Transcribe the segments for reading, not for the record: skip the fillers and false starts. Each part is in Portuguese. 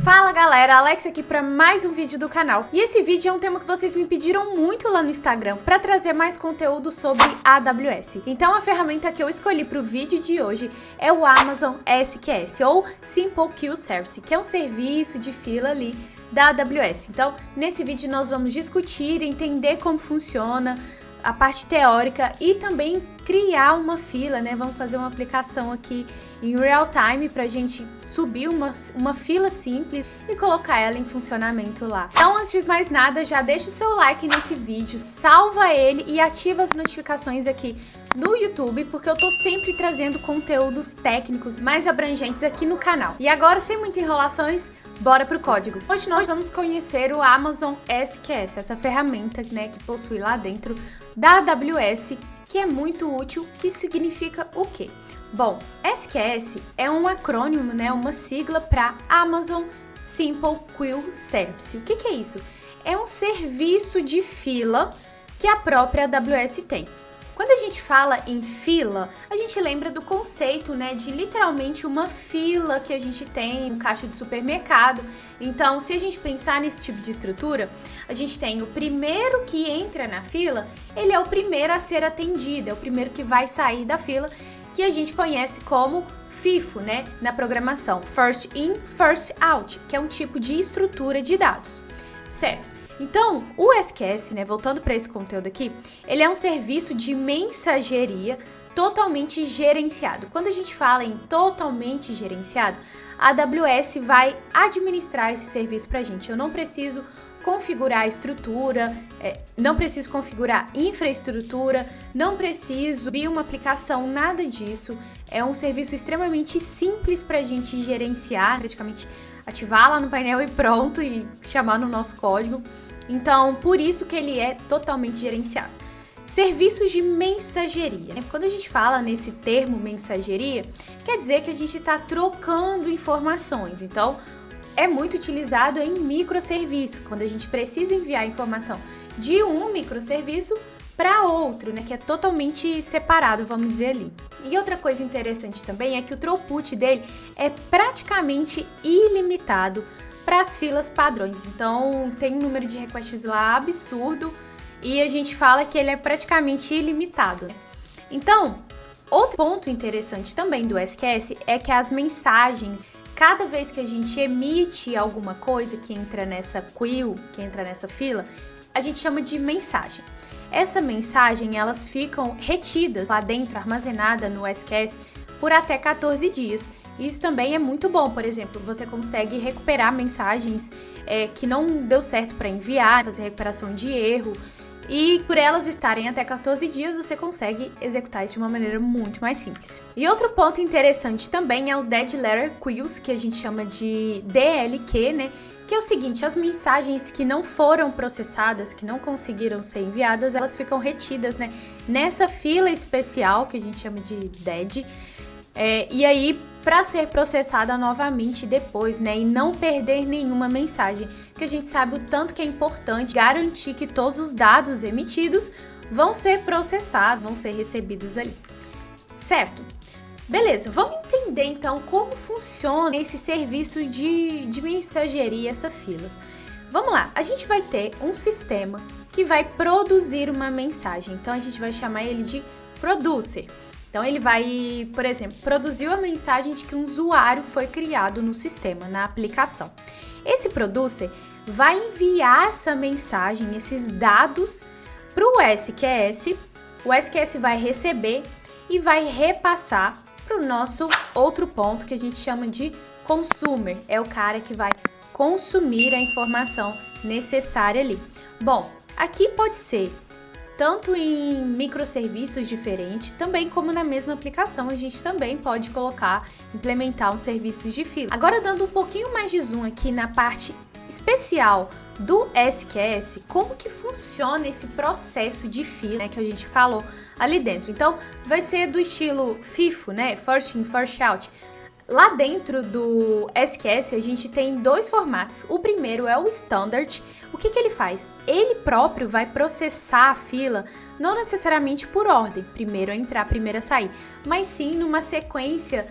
Fala galera, Alex aqui para mais um vídeo do canal. E esse vídeo é um tema que vocês me pediram muito lá no Instagram para trazer mais conteúdo sobre AWS. Então a ferramenta que eu escolhi para o vídeo de hoje é o Amazon SQS, ou Simple Queue Service, que é um serviço de fila ali da AWS. Então nesse vídeo nós vamos discutir, entender como funciona, a parte teórica e também criar uma fila, né? Vamos fazer uma aplicação aqui em real time para a gente subir uma fila simples e colocar ela em funcionamento lá. Então, antes de mais nada, já deixa o seu like nesse vídeo, salva ele e ativa as notificações aqui no YouTube, porque eu tô sempre trazendo conteúdos técnicos mais abrangentes aqui no canal. E agora, sem muitas enrolações, bora pro código. Hoje nós vamos conhecer o Amazon SQS, essa ferramenta, né, que possui lá dentro da AWS, que é muito útil, que significa o quê? Bom, SQS é um acrônimo, né, uma sigla para Amazon Simple Queue Service. O que é isso? É um serviço de fila que a própria AWS tem. Quando a gente fala em fila, a gente lembra do conceito, né, de literalmente uma fila que a gente tem no caixa de supermercado. Então, se a gente pensar nesse tipo de estrutura, a gente tem o primeiro que entra na fila, ele é o primeiro a ser atendido, é o primeiro que vai sair da fila, que a gente conhece como FIFO, né, na programação, First In, First Out, que é um tipo de estrutura de dados, certo? Então, o SQS, né, voltando para esse conteúdo aqui, ele é um serviço de mensageria totalmente gerenciado. Quando a gente fala em totalmente gerenciado, a AWS vai administrar esse serviço para a gente. Eu não preciso configurar a estrutura, não preciso configurar infraestrutura, não preciso subir uma aplicação, nada disso. É um serviço extremamente simples para a gente gerenciar, praticamente ativar lá no painel e pronto, e chamar no nosso código. Então, por isso que ele é totalmente gerenciado. Serviços de mensageria. Quando a gente fala nesse termo mensageria, quer dizer que a gente está trocando informações. Então, é muito utilizado em microserviço, quando a gente precisa enviar informação de um microserviço para outro, né, que é totalmente separado, vamos dizer ali. E outra coisa interessante também é que o throughput dele é praticamente ilimitado para as filas padrões. Então, tem um número de requests lá absurdo e a gente fala que ele é praticamente ilimitado. Então, outro ponto interessante também do SQS é que as mensagens, cada vez que a gente emite alguma coisa que entra nessa queue, que entra nessa fila, a gente chama de mensagem. Essa mensagem, elas ficam retidas lá dentro, armazenada no SQS por até 14 dias. Isso também é muito bom, por exemplo, você consegue recuperar mensagens que não deu certo para enviar, fazer recuperação de erro, e por elas estarem até 14 dias, você consegue executar isso de uma maneira muito mais simples. E outro ponto interessante também é o Dead Letter Queues, que a gente chama de DLQ, né? Que é o seguinte, as mensagens que não foram processadas, que não conseguiram ser enviadas, elas ficam retidas, né, nessa fila especial, que a gente chama de Dead, e aí, para ser processada novamente depois, né, e não perder nenhuma mensagem, que a gente sabe o tanto que é importante garantir que todos os dados emitidos vão ser processados, vão ser recebidos ali, certo? Beleza, vamos entender então como funciona esse serviço de mensageria, essa fila. Vamos lá, a gente vai ter um sistema que vai produzir uma mensagem, então a gente vai chamar ele de producer. Então ele vai, por exemplo, produzir a mensagem de que um usuário foi criado no sistema, na aplicação. Esse producer vai enviar essa mensagem, esses dados para o SQS vai receber e vai repassar para o nosso outro ponto que a gente chama de consumer, é o cara que vai consumir a informação necessária ali. Bom, aqui pode ser tanto em microserviços diferentes, também como na mesma aplicação, a gente também pode implementar um serviço de fila. Agora, dando um pouquinho mais de zoom aqui na parte especial do SQS, como que funciona esse processo de fila, né, que a gente falou ali dentro. Então, vai ser do estilo FIFO, né, First In, First Out. Lá dentro do SQS a gente tem dois formatos. O primeiro é o Standard. O que ele faz? Ele próprio vai processar a fila, não necessariamente por ordem, primeiro a entrar, primeiro a sair, mas sim numa sequência,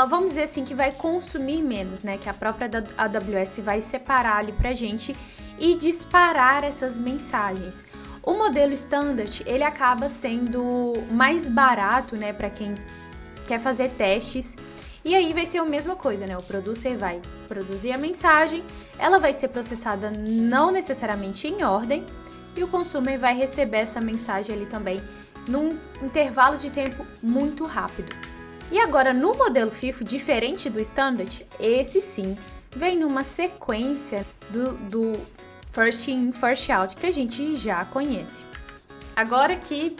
vamos dizer assim, que vai consumir menos, né? Que a própria AWS vai separar ali pra gente e disparar essas mensagens. O modelo Standard, ele acaba sendo mais barato, né, para quem quer fazer testes. E aí vai ser a mesma coisa, né? O producer vai produzir a mensagem, ela vai ser processada não necessariamente em ordem, e o consumer vai receber essa mensagem ali também num intervalo de tempo muito rápido. E agora, no modelo FIFO, diferente do Standard, esse sim vem numa sequência do First In, First Out, que a gente já conhece. Agora que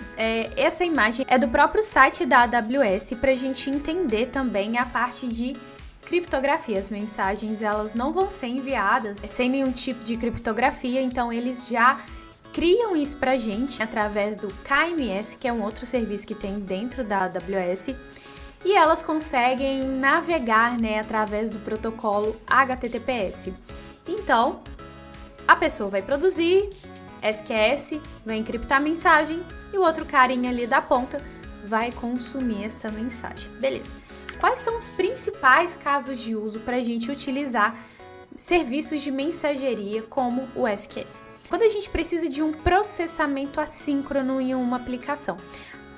essa imagem é do próprio site da AWS, para a gente entender também a parte de criptografia. As mensagens, elas não vão ser enviadas sem nenhum tipo de criptografia, então eles já criam isso para a gente através do KMS, que é um outro serviço que tem dentro da AWS, e elas conseguem navegar, né, através do protocolo HTTPS. Então, a pessoa vai produzir SQS, vai encriptar a mensagem e o outro carinha ali da ponta vai consumir essa mensagem. Beleza. Quais são os principais casos de uso para a gente utilizar serviços de mensageria como o SQS? Quando a gente precisa de um processamento assíncrono em uma aplicação.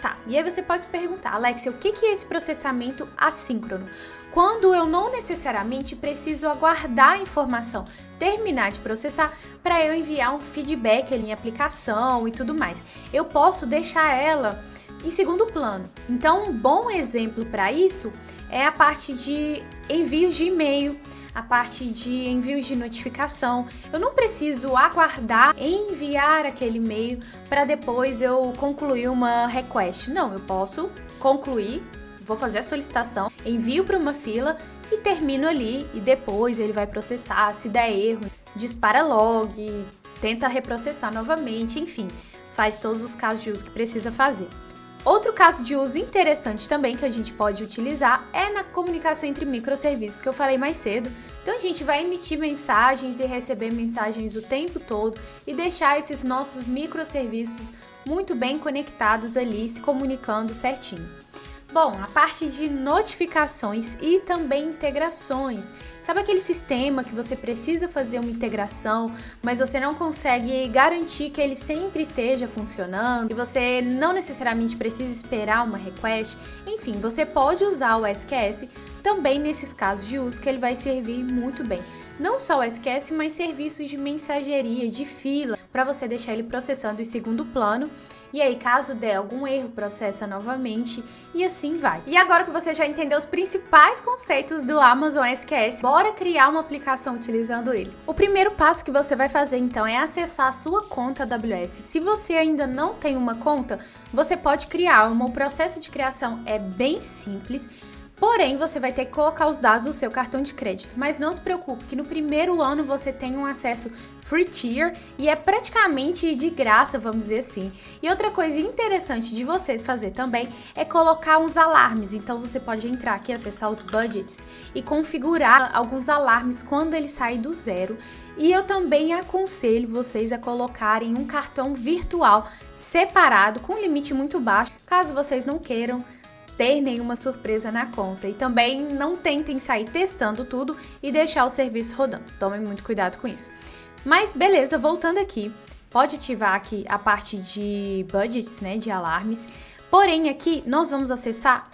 Tá, e aí você pode se perguntar, Alexia, o que é esse processamento assíncrono? Quando eu não necessariamente preciso aguardar a informação terminar de processar para eu enviar um feedback ali em aplicação e tudo mais. Eu posso deixar ela em segundo plano. Então, um bom exemplo para isso é a parte de envios de e-mail, a parte de envios de notificação. Eu não preciso aguardar enviar aquele e-mail para depois eu concluir uma request. Não, eu posso concluir, vou fazer a solicitação, envio para uma fila e termino ali, e depois ele vai processar. Se der erro, dispara log, tenta reprocessar novamente, enfim, faz todos os casos de uso que precisa fazer. Outro caso de uso interessante também que a gente pode utilizar é na comunicação entre microserviços, que eu falei mais cedo. Então a gente vai emitir mensagens e receber mensagens o tempo todo e deixar esses nossos microserviços muito bem conectados ali, se comunicando certinho. Bom, a parte de notificações e também integrações. Sabe aquele sistema que você precisa fazer uma integração, mas você não consegue garantir que ele sempre esteja funcionando e você não necessariamente precisa esperar uma request? Enfim, você pode usar o SQS também nesses casos de uso, que ele vai servir muito bem. Não só o SQS, mas serviços de mensageria, de fila, para você deixar ele processando em segundo plano. E aí, caso der algum erro, processa novamente e assim vai. E agora que você já entendeu os principais conceitos do Amazon SQS, bora criar uma aplicação utilizando ele. O primeiro passo que você vai fazer, então, é acessar a sua conta AWS. Se você ainda não tem uma conta, você pode criar uma. O processo de criação é bem simples. Porém, você vai ter que colocar os dados do seu cartão de crédito, mas não se preocupe que no primeiro ano você tem um acesso free tier e é praticamente de graça, vamos dizer assim. E outra coisa interessante de você fazer também é colocar uns alarmes. Então você pode entrar aqui, acessar os budgets e configurar alguns alarmes quando ele sai do zero. E eu também aconselho vocês a colocarem um cartão virtual separado com um limite muito baixo, caso vocês não queiram ter nenhuma surpresa na conta. E também não tentem sair testando tudo e deixar o serviço rodando. Tomem muito cuidado com isso. Mas beleza, voltando aqui, pode ativar aqui a parte de budgets, né, de alarmes. Porém aqui nós vamos acessar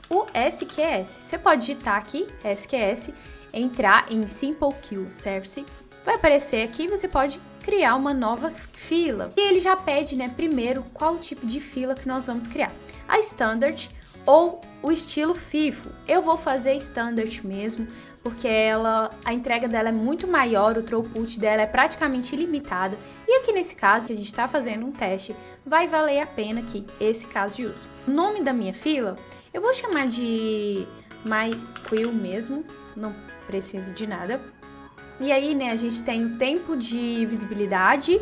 o SQS. Você pode digitar aqui SQS, entrar em Simple Queue Service. Vai aparecer aqui, você pode criar uma nova fila. E ele já pede, né, primeiro qual tipo de fila que nós vamos criar. A Standard ou o estilo FIFO. Eu vou fazer Standard mesmo, porque a entrega dela é muito maior, o throughput dela é praticamente ilimitado. E aqui nesse caso, que a gente está fazendo um teste, vai valer a pena aqui esse caso de uso. O nome da minha fila, eu vou chamar de MyQueue mesmo, não preciso de nada. E aí, né, a gente tem o tempo de visibilidade,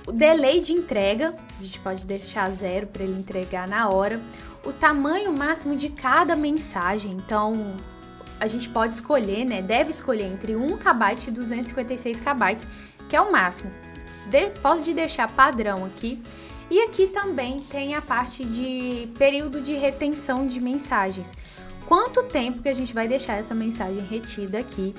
o delay de entrega, a gente pode deixar 0 para ele entregar na hora, o tamanho máximo de cada mensagem. Então, a gente pode escolher, né? Deve escolher entre 1 KB e 256 KB, que é o máximo. Pode deixar padrão aqui. E aqui também tem a parte de período de retenção de mensagens. Quanto tempo que a gente vai deixar essa mensagem retida aqui?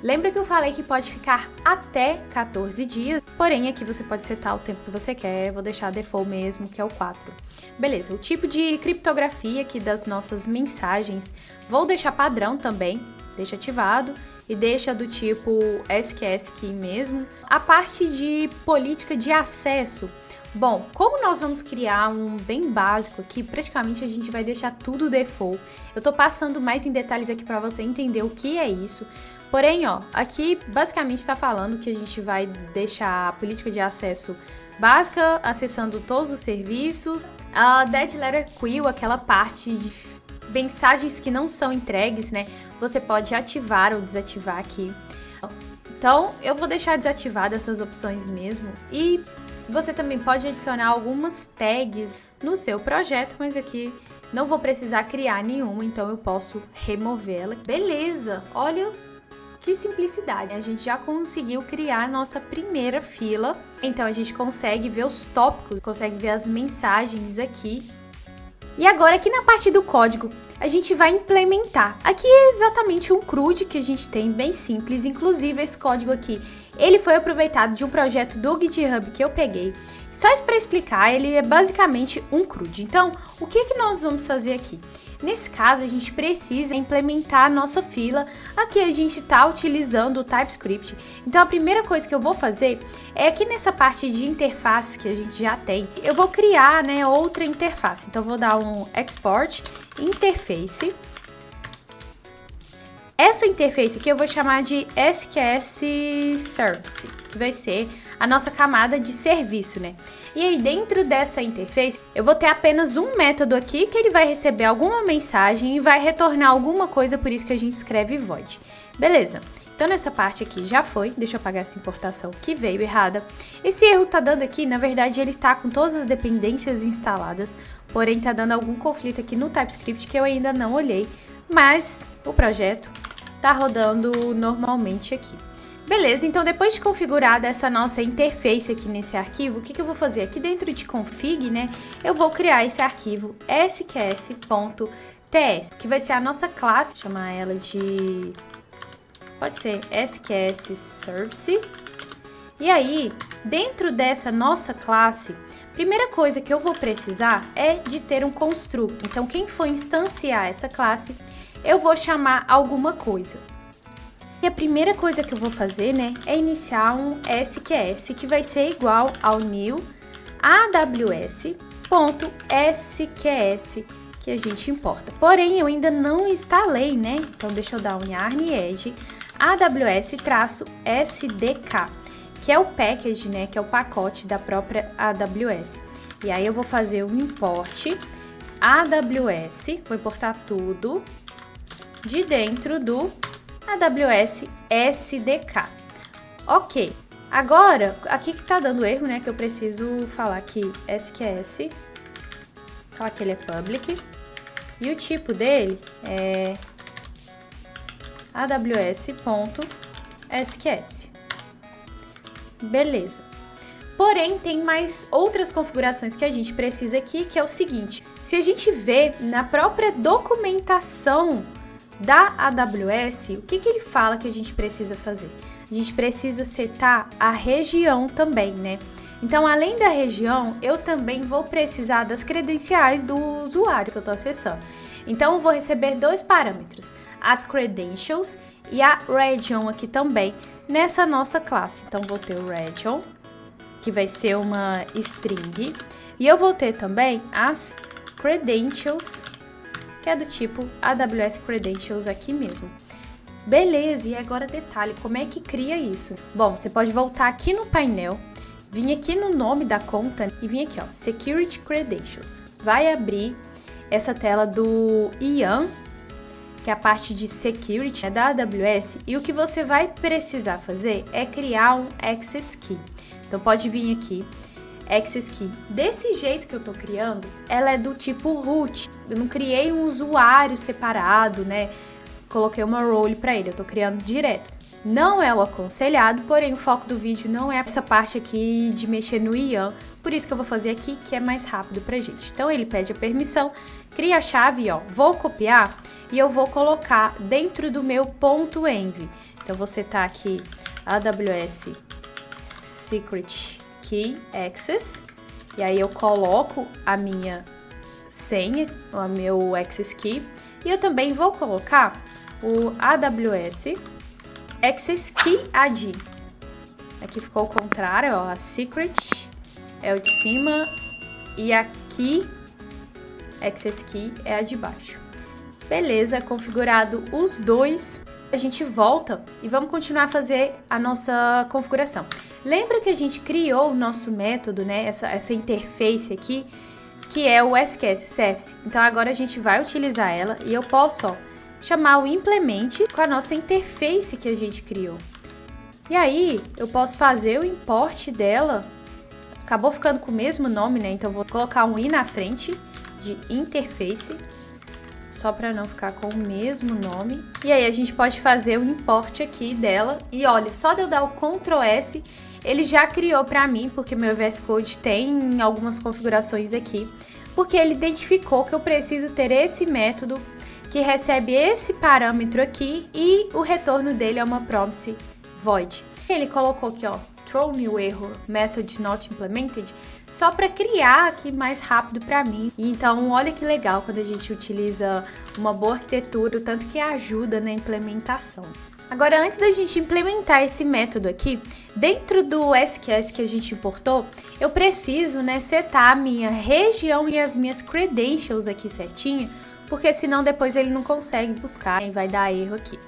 Lembra que eu falei que pode ficar até 14 dias, porém aqui você pode setar o tempo que você quer, vou deixar default mesmo, que é o 4. Beleza, o tipo de criptografia aqui das nossas mensagens, vou deixar padrão também, deixa ativado e deixa do tipo SQS key mesmo. A parte de política de acesso, bom, como nós vamos criar um bem básico aqui, praticamente a gente vai deixar tudo default. Eu tô passando mais em detalhes aqui para você entender o que é isso. Porém, ó, aqui basicamente tá falando que a gente vai deixar a política de acesso básica, acessando todos os serviços. A dead letter queue, aquela parte de mensagens que não são entregues, né? Você pode ativar ou desativar aqui. Então, eu vou deixar desativada essas opções mesmo. E você também pode adicionar algumas tags no seu projeto, mas aqui não vou precisar criar nenhuma, então eu posso removê-la. Beleza, olha que simplicidade. A gente já conseguiu criar nossa primeira fila. Então a gente consegue ver os tópicos, consegue ver as mensagens aqui. E agora aqui na parte do código, a gente vai implementar. Aqui é exatamente um CRUD que a gente tem, bem simples. Inclusive esse código aqui, ele foi aproveitado de um projeto do GitHub que eu peguei. Só para explicar, ele é basicamente um CRUD. Então, o que nós vamos fazer aqui? Nesse caso, a gente precisa implementar a nossa fila. Aqui a gente está utilizando o TypeScript. Então, a primeira coisa que eu vou fazer é aqui nessa parte de interface que a gente já tem, eu vou criar, né, outra interface. Então, eu vou dar um export interface. Essa interface aqui eu vou chamar de SQS Service, que vai ser a nossa camada de serviço, né? E aí dentro dessa interface eu vou ter apenas um método aqui que ele vai receber alguma mensagem e vai retornar alguma coisa, por isso que a gente escreve void. Beleza? Então nessa parte aqui já foi, deixa eu apagar essa importação que veio errada. Esse erro tá dando aqui, na verdade ele está com todas as dependências instaladas, porém tá dando algum conflito aqui no TypeScript que eu ainda não olhei, mas o projeto tá rodando normalmente aqui. Beleza, então depois de configurada essa nossa interface aqui nesse arquivo, o que eu vou fazer? Aqui dentro de config, né, eu vou criar esse arquivo sqs.ts, que vai ser a nossa classe, chamar ela de, pode ser SQS Service. E aí, dentro dessa nossa classe, primeira coisa que eu vou precisar é de ter um construto. Então, quem for instanciar essa classe, eu vou chamar alguma coisa. E a primeira coisa que eu vou fazer, né, é iniciar um SQS, que vai ser igual ao new aws.sqs, que a gente importa. Porém, eu ainda não instalei, né? Então, deixa eu dar um yarn edge aws-sdk, que é o package, né, que é o pacote da própria AWS. E aí eu vou fazer um import AWS, vou importar tudo de dentro do AWS SDK. Ok, agora, aqui que tá dando erro, né, que eu preciso falar aqui SQS, falar que ele é public, e o tipo dele é aws.sqs. Beleza. Porém, tem mais outras configurações que a gente precisa aqui, que é o seguinte: se a gente vê na própria documentação da AWS, o que ele fala que a gente precisa fazer? A gente precisa setar a região também, né? Então, além da região, eu também vou precisar das credenciais do usuário que eu estou acessando. Então, eu vou receber dois parâmetros, as credentials e a region aqui também, nessa nossa classe. Então, vou ter o region, que vai ser uma string, e eu vou ter também as credentials, que é do tipo AWS Credentials aqui mesmo. Beleza, e agora detalhe, como é que cria isso? Bom, você pode voltar aqui no painel, vir aqui no nome da conta e vir aqui, ó, Security Credentials. Vai abrir essa tela do IAM, que é a parte de Security, da AWS, e o que você vai precisar fazer é criar um Access Key. Então pode vir aqui, access key. Desse jeito que eu tô criando, ela é do tipo root. Eu não criei um usuário separado, né? Coloquei uma role para ele, eu tô criando direto. Não é o aconselhado, porém o foco do vídeo não é essa parte aqui de mexer no IAM, por isso que eu vou fazer aqui, que é mais rápido pra gente. Então ele pede a permissão, cria a chave, ó, vou copiar e eu vou colocar dentro do meu .env. Então vou setar aqui AWS Secret Key Access, e aí eu coloco a minha senha, o meu access key, e eu também vou colocar o AWS Access Key AD. Aqui ficou o contrário, ó, a Secret é o de cima e aqui Access Key é a de baixo. Beleza, configurado os dois, a gente volta e vamos continuar a fazer a nossa configuração. Lembra que a gente criou o nosso método, né, essa interface aqui, que é o SQS Service. Então agora a gente vai utilizar ela e eu posso, ó, chamar o implement com a nossa interface que a gente criou. E aí, eu posso fazer o import dela, acabou ficando com o mesmo nome, né? Então, vou colocar um i na frente de interface, só para não ficar com o mesmo nome. E aí, a gente pode fazer o import aqui dela. E olha, só de eu dar o Ctrl S, ele já criou para mim, porque meu VS Code tem algumas configurações aqui, porque ele identificou que eu preciso ter esse método que recebe esse parâmetro aqui e o retorno dele é uma promise void. Ele colocou aqui, ó, throw new error method not implemented, só para criar aqui mais rápido para mim. E então, olha que legal quando a gente utiliza uma boa arquitetura, o tanto que ajuda na implementação. Agora, antes da gente implementar esse método aqui, dentro do SQS que a gente importou, eu preciso, né, setar a minha região e as minhas credentials aqui certinho, porque senão depois ele não consegue buscar e vai dar erro aqui.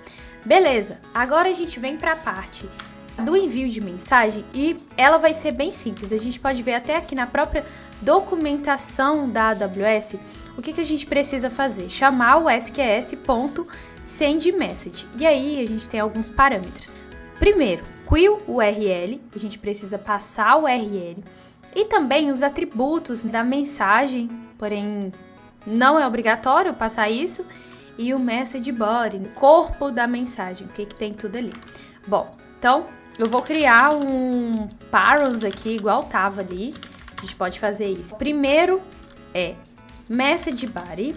Beleza, agora a gente vem para a parte do envio de mensagem e ela vai ser bem simples. A gente pode ver até aqui na própria documentação da AWS o que a gente precisa fazer. Chamar o SQS.sendMessage. E aí a gente tem alguns parâmetros. Primeiro, queue URL, a gente precisa passar o URL. E também os atributos da mensagem, porém não é obrigatório passar isso, e o message body, o corpo da mensagem, o que tem tudo ali. Bom, então eu vou criar um params aqui, igual tava ali, a gente pode fazer isso. Primeiro é message body,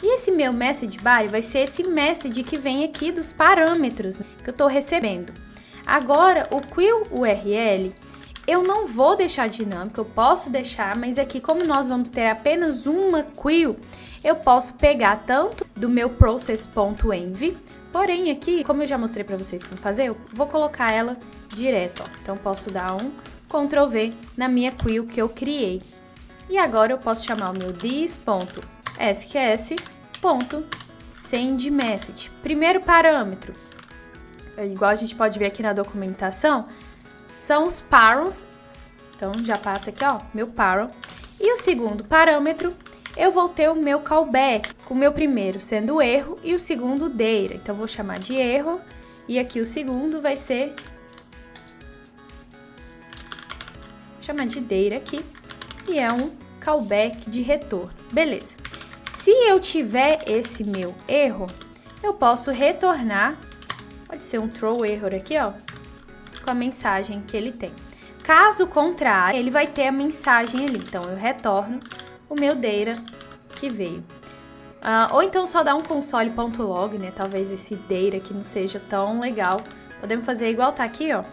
e esse meu message body vai ser esse message que vem aqui dos parâmetros que eu tô recebendo. Agora, o queue URL, eu não vou deixar dinâmico, eu posso deixar, mas aqui como nós vamos ter apenas uma queue, eu posso pegar tanto do meu process.env, porém aqui, como eu já mostrei para vocês como fazer, eu vou colocar ela direto, ó. Então posso dar um Ctrl V na minha queue que eu criei. E agora eu posso chamar o meu this.sqs.sendMessage. Primeiro parâmetro, igual a gente pode ver aqui na documentação, são os params, então já passa aqui, ó, meu param. E o segundo parâmetro, eu vou ter o meu callback, com o meu primeiro sendo erro e o segundo data. Então, vou chamar de erro e aqui o segundo vai ser... Vou chamar de data aqui e é um callback de retorno. Beleza. Se eu tiver esse meu erro, eu posso retornar, pode ser um throw error aqui, ó, com a mensagem que ele tem. Caso contrário, ele vai ter a mensagem ali. Então, eu retorno o meu data que veio. Ou então só dar um console.log, né? Talvez esse data aqui não seja tão legal. Podemos fazer igual tá aqui, ó,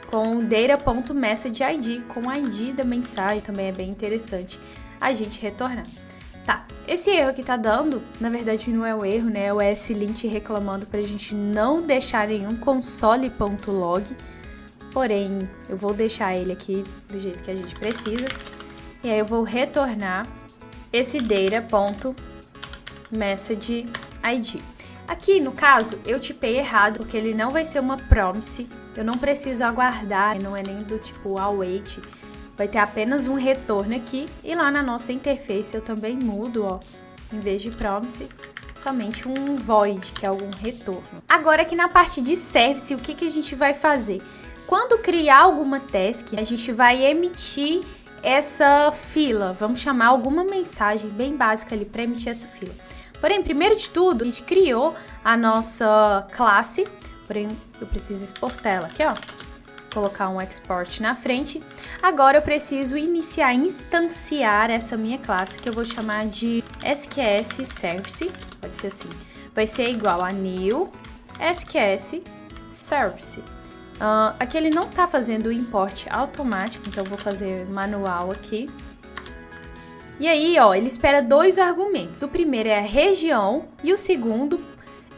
com data.messageID, com o ID da mensagem, também é bem interessante a gente retornar. Tá, esse erro que tá dando, na verdade não é o erro, né? É o ESLint reclamando pra gente não deixar nenhum console.log. Porém, eu vou deixar ele aqui do jeito que a gente precisa. E aí eu vou retornar esse data.messageID. Aqui, no caso, eu tipei errado, porque ele não vai ser uma promise. Eu não preciso aguardar, não é nem do tipo await. Vai ter apenas um retorno aqui. E lá na nossa interface eu também mudo, ó. Em vez de promise, somente um void, que é algum retorno. Agora aqui na parte de service, o que a gente vai fazer? Quando criar alguma task, a gente vai emitir essa fila. Vamos chamar alguma mensagem bem básica ali para emitir essa fila. Porém, primeiro de tudo, a gente criou a nossa classe. Porém, eu preciso exportar ela aqui, ó. Colocar um export na frente. Agora eu preciso instanciar essa minha classe, que eu vou chamar de SQS Service. Pode ser assim. Vai ser igual a new SQS Service. Aqui ele não tá fazendo o import automático, então eu vou fazer manual aqui. E aí, ó, ele espera 2 argumentos. O primeiro é a região e o segundo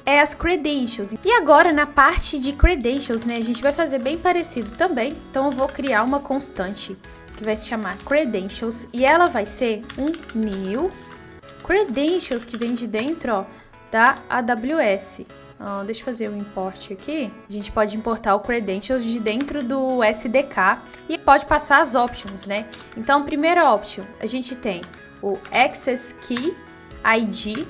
é as credentials. E agora, na parte de credentials, né, a gente vai fazer bem parecido também. Então, eu vou criar uma constante que vai se chamar credentials e ela vai ser um new credentials que vem de dentro, ó, da AWS. Deixa eu fazer um import aqui. A gente pode importar o credentials de dentro do SDK e pode passar as options, né? Então, primeira option, a gente tem o Access Key ID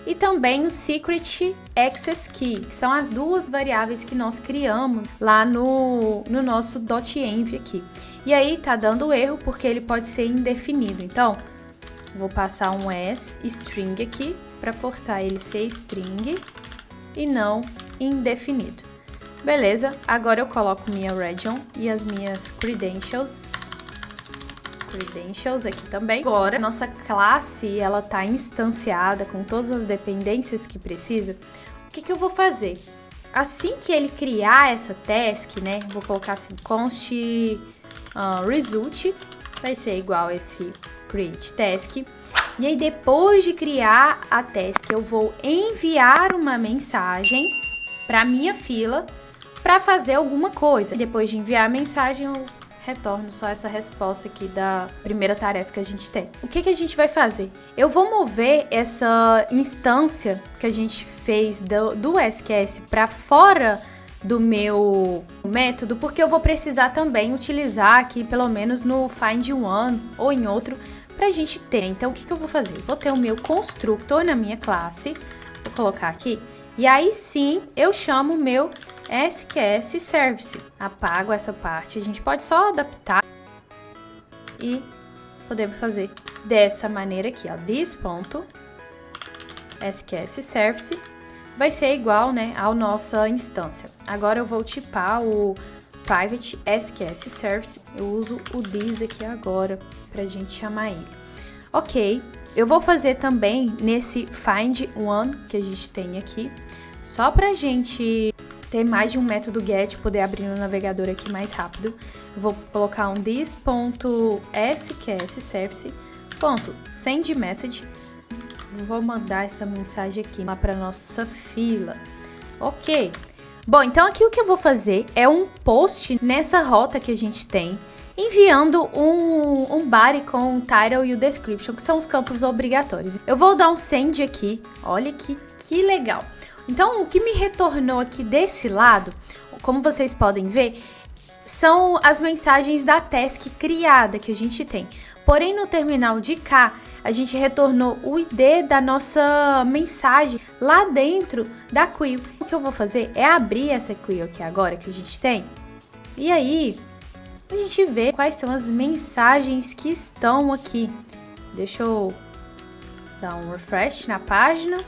e também o Secret Access Key, que são as duas variáveis que nós criamos lá no nosso .env aqui. E aí tá dando erro porque ele pode ser indefinido. Então, vou passar um string aqui para forçar ele ser string e não indefinido. Beleza, agora eu coloco minha region e as minhas credentials aqui também. Agora, nossa classe, ela tá instanciada com todas as dependências que precisa. O que eu vou fazer? Assim que ele criar essa task, né, vou colocar assim, const result, vai ser igual a esse create task. E aí, depois de criar a task, eu vou enviar uma mensagem para minha fila para fazer alguma coisa. Depois de enviar a mensagem, eu retorno só essa resposta aqui da primeira tarefa que a gente tem. O que a gente vai fazer? Eu vou mover essa instância que a gente fez do SQS para fora do meu método, porque eu vou precisar também utilizar aqui, pelo menos no find one ou em outro, pra gente ter. Então, o que eu vou fazer? Vou ter o meu constructor na minha classe, vou colocar aqui, e aí sim eu chamo o meu SQS Service. Apago essa parte, a gente pode só adaptar e podemos fazer dessa maneira aqui, ó, this.SQS Service vai ser igual, né, à nossa instância. Agora eu vou tipar o private SQS Service, eu uso o this aqui agora pra gente chamar ele. Ok, eu vou fazer também nesse find one que a gente tem aqui, só pra gente ter mais de um método get, poder abrir no navegador aqui mais rápido. Eu vou colocar um this.SQS Service .send message. Vou mandar essa mensagem aqui lá para nossa fila. Ok. Bom, então aqui o que eu vou fazer é um post nessa rota que a gente tem, enviando um body com o title e o description, que são os campos obrigatórios. Eu vou dar um send aqui. Olha que legal. Então, o que me retornou aqui desse lado, como vocês podem ver, são as mensagens da task criada que a gente tem. Porém, no terminal de cá, a gente retornou o ID da nossa mensagem lá dentro da queue. O que eu vou fazer é abrir essa queue aqui agora que a gente tem. E aí, a gente vê quais são as mensagens que estão aqui. Deixa eu dar um refresh na página.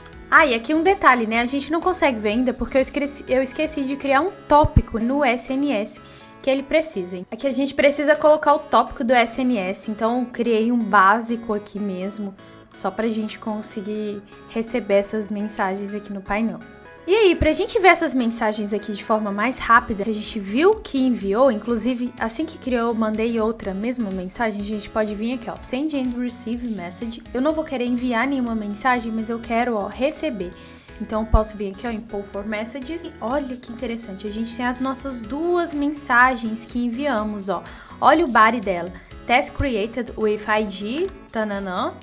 E aqui um detalhe, né? A gente não consegue ver ainda porque eu esqueci de criar um tópico no SNS que ele precisa. Aqui a gente precisa colocar o tópico do SNS, então eu criei um básico aqui mesmo, só pra gente conseguir receber essas mensagens aqui no painel. E aí, pra gente ver essas mensagens aqui de forma mais rápida, a gente viu que enviou, inclusive assim que criou, eu mandei outra mesma mensagem, a gente pode vir aqui, ó, send and receive message. Eu não vou querer enviar nenhuma mensagem, mas eu quero, ó, receber. Então eu posso vir aqui, ó, em pull for messages. E olha que interessante, a gente tem as nossas duas mensagens que enviamos, ó. Olha o body dela, task created with ID, tananã.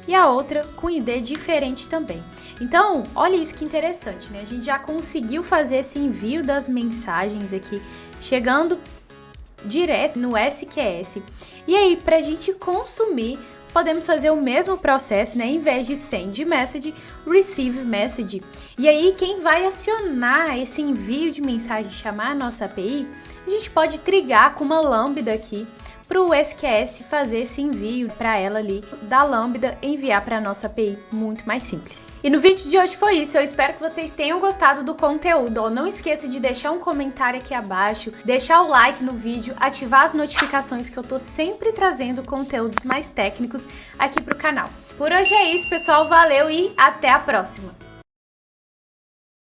E a outra com ID diferente também. Então, olha isso que interessante, né? A gente já conseguiu fazer esse envio das mensagens aqui, chegando direto no SQS. E aí, para a gente consumir, podemos fazer o mesmo processo, né? Em vez de send message, receive message. E aí, quem vai acionar esse envio de mensagem, chamar a nossa API, a gente pode trigar com uma lambda aqui, pro SQS fazer esse envio para ela ali da Lambda enviar para nossa API muito mais simples. E no vídeo de hoje foi isso, eu espero que vocês tenham gostado do conteúdo. Não esqueça de deixar um comentário aqui abaixo, deixar o like no vídeo, ativar as notificações que eu tô sempre trazendo conteúdos mais técnicos aqui pro canal. Por hoje é isso, pessoal, valeu e até a próxima!